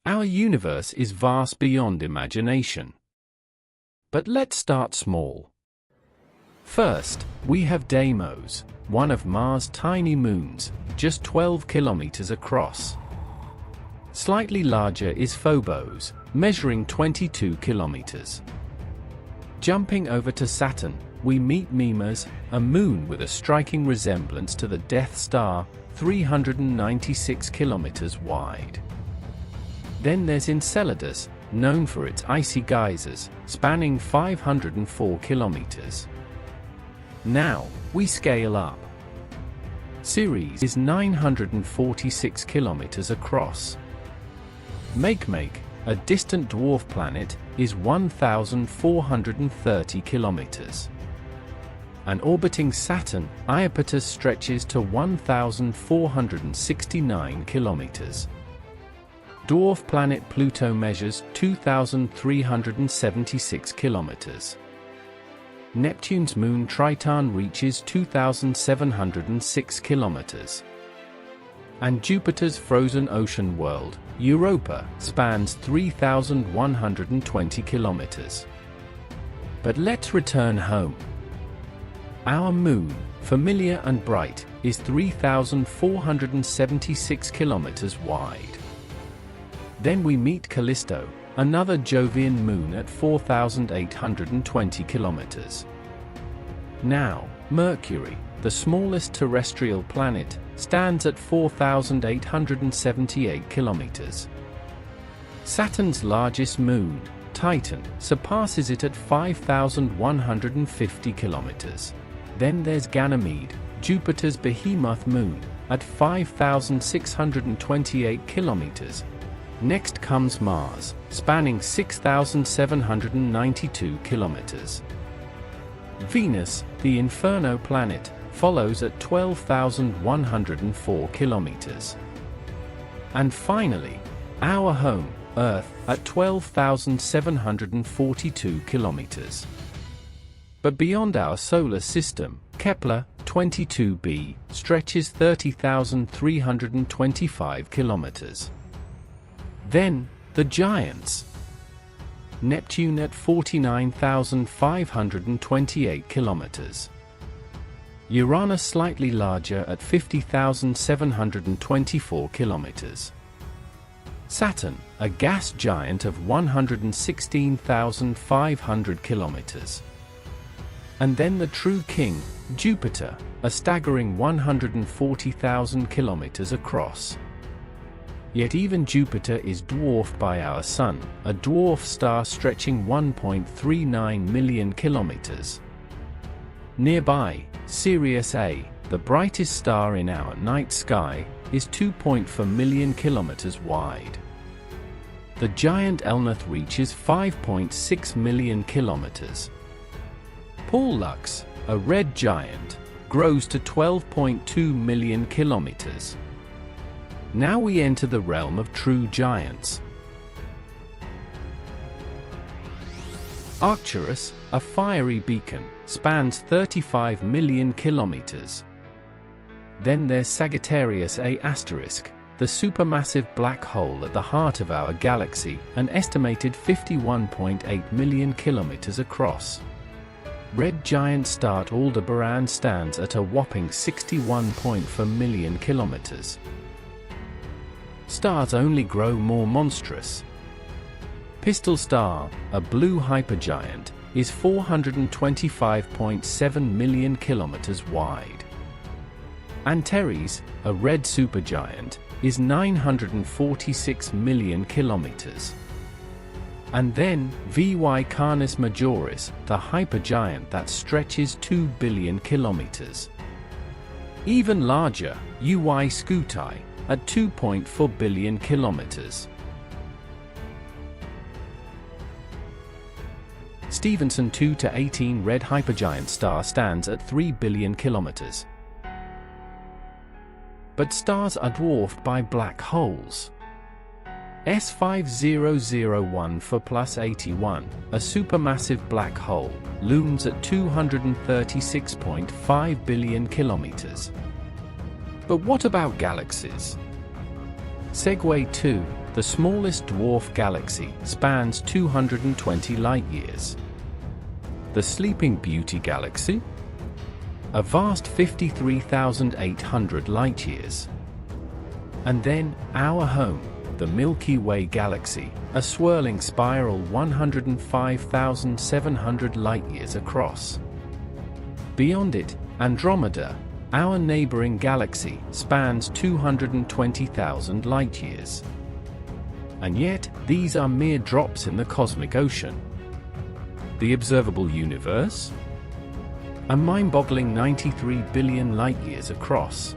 Our universe is vast beyond imagination. But let's start small. First, we have Deimos, one of Mars' tiny moons, just 12 kilometers across. Slightly larger is Phobos, measuring 22 kilometers. Jumping over to Saturn, we meet Mimas, a moon with a striking resemblance to the Death Star, 396 kilometers wide. Then there's Enceladus, known for its icy geysers, spanning 504 kilometers. Now, we scale up. Ceres is 946 kilometers across. Makemake, a distant dwarf planet, is 1,430 kilometers. And orbiting Saturn, Iapetus stretches to 1,469 kilometers. Dwarf planet Pluto measures 2,376 kilometers. Neptune's moon Triton reaches 2,706 kilometers. And Jupiter's frozen ocean world, Europa, spans 3,120 kilometers. But let's return home. Our moon, familiar and bright, is 3,476 kilometers wide. Then we meet Callisto, another Jovian moon at 4,820 kilometers. Now, Mercury, the smallest terrestrial planet, stands at 4,878 kilometers. Saturn's largest moon, Titan, surpasses it at 5,150 kilometers. Then there's Ganymede, Jupiter's behemoth moon, at 5,628 kilometers. Next comes Mars, spanning 6,792 kilometers. Venus, the Inferno planet, follows at 12,104 kilometers. And finally, our home, Earth, at 12,742 kilometers. But beyond our solar system, Kepler, 22b, stretches 30,325 kilometers. Then, the giants. Neptune at 49,528 kilometers. Uranus slightly larger at 50,724 kilometers. Saturn, a gas giant of 116,500 kilometers. And then the true king, Jupiter, a staggering 140,000 kilometers across. Yet even Jupiter is dwarfed by our Sun, a dwarf star stretching 1.39 million kilometers. Nearby, Sirius A, the brightest star in our night sky, is 2.4 million kilometers wide. The giant Elnath reaches 5.6 million kilometers. Pollux, a red giant, grows to 12.2 million kilometers. Now we enter the realm of true giants. Arcturus, a fiery beacon, spans 35 million kilometers. Then there's Sagittarius A*, the supermassive black hole at the heart of our galaxy, an estimated 51.8 million kilometers across. Red giant star Aldebaran stands at a whopping 61.4 million kilometers. Stars only grow more monstrous. Pistol Star, a blue hypergiant, is 425.7 million kilometers wide. Antares, a red supergiant, is 946 million kilometers. And then, VY Canis Majoris, the hypergiant that stretches 2 billion kilometers. Even larger, UY Scuti, at 2.4 billion kilometers. Stephenson 2 to 18 red hypergiant star stands at 3 billion kilometers. But stars are dwarfed by black holes. S5001 for plus 81, a supermassive black hole, looms at 236.5 billion kilometers. But what about galaxies? Segue 2, The smallest dwarf galaxy spans 220 light-years. The Sleeping Beauty galaxy? A vast 53,800 light-years. And then, our home, the Milky Way galaxy, a swirling spiral 105,700 light-years across. Beyond it, Andromeda, our neighboring galaxy, spans 220,000 light-years. And yet, these are mere drops in the cosmic ocean. The observable universe? A mind-boggling 93 billion light-years across.